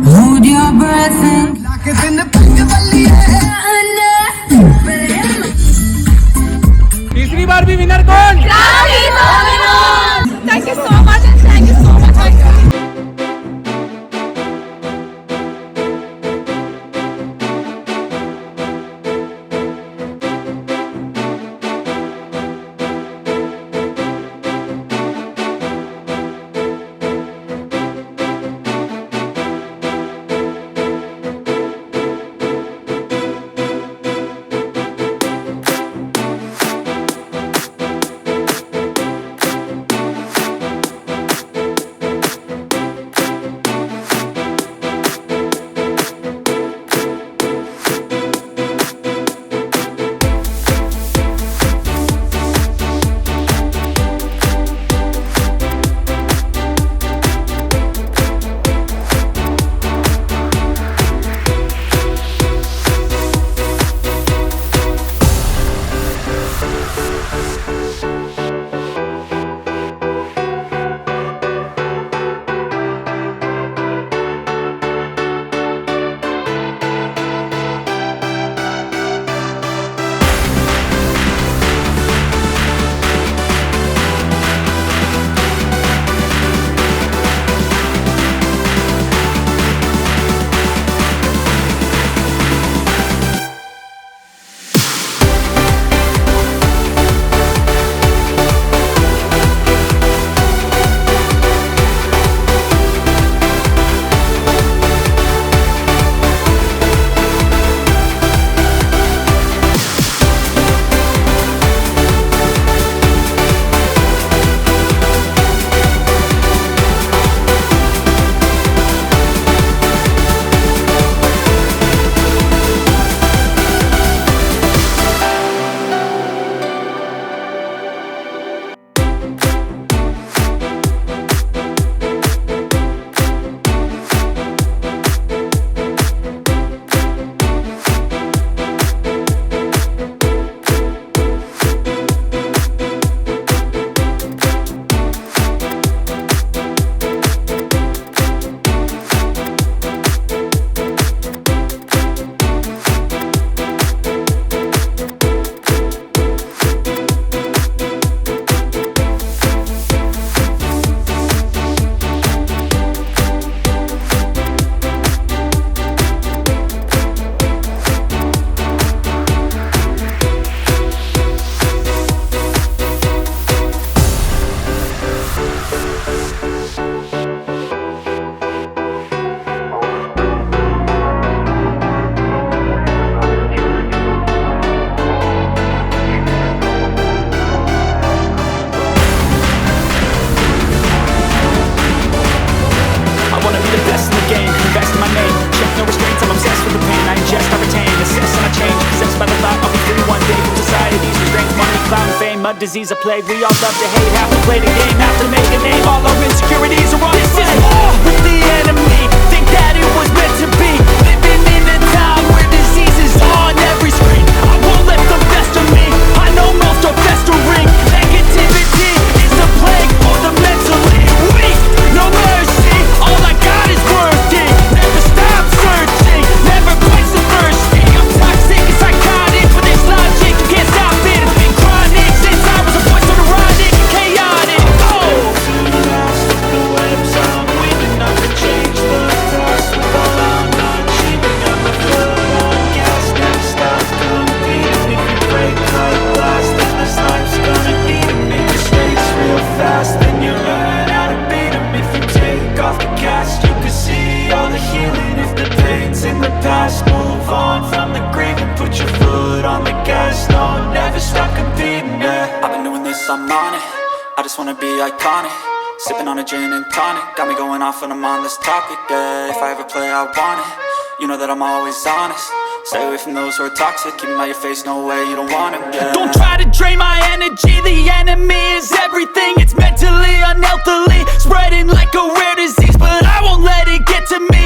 Hold your breath and lock it in the तीसरी बार भी winner कौन? Thank you so much and thank you so much. Disease, a plague. We all love to hate, have to play the game, have to make a name. All our insecurities are on display. This is war with the enemy. Think that it was meant to be. Living in a time where disease is on every screen. I won't let them fester me. I know most are festering. Negativity is a plague for the mentally weak. No mercy, all I got is working. Never stop searching, never quench the thirsty. I'm toxic and psychotic, but there's logic. You can't stop it. It's been chronic since I was a voice on erotic and chaotic. Oh! The webs I'm weaving, I could change the past with all I'm not achieving. I'm a foot on gas, never stop competing. If you break like glass, then this life's gonna need 'em. Make mistakes real fast, then you learn how to beat 'em. If you take off the cast, you can see all the healing. If the pain's in the past, move on from the grave and put your foot on the gas. No, never stop competing, yeah. I've been doing this, I'm on it. I just wanna be iconic. Sipping on a gin and tonic, got me going off when I'm on this topic, yeah. If I ever play, I want it. You know that I'm always honest. Stay away from those who are toxic. Keep them out your face, no way, you don't want it, yeah. Don't try to drain my energy. The enemy is everything. It's mentally, unhealthily, spreading like a rare disease, but I won't let it get to me.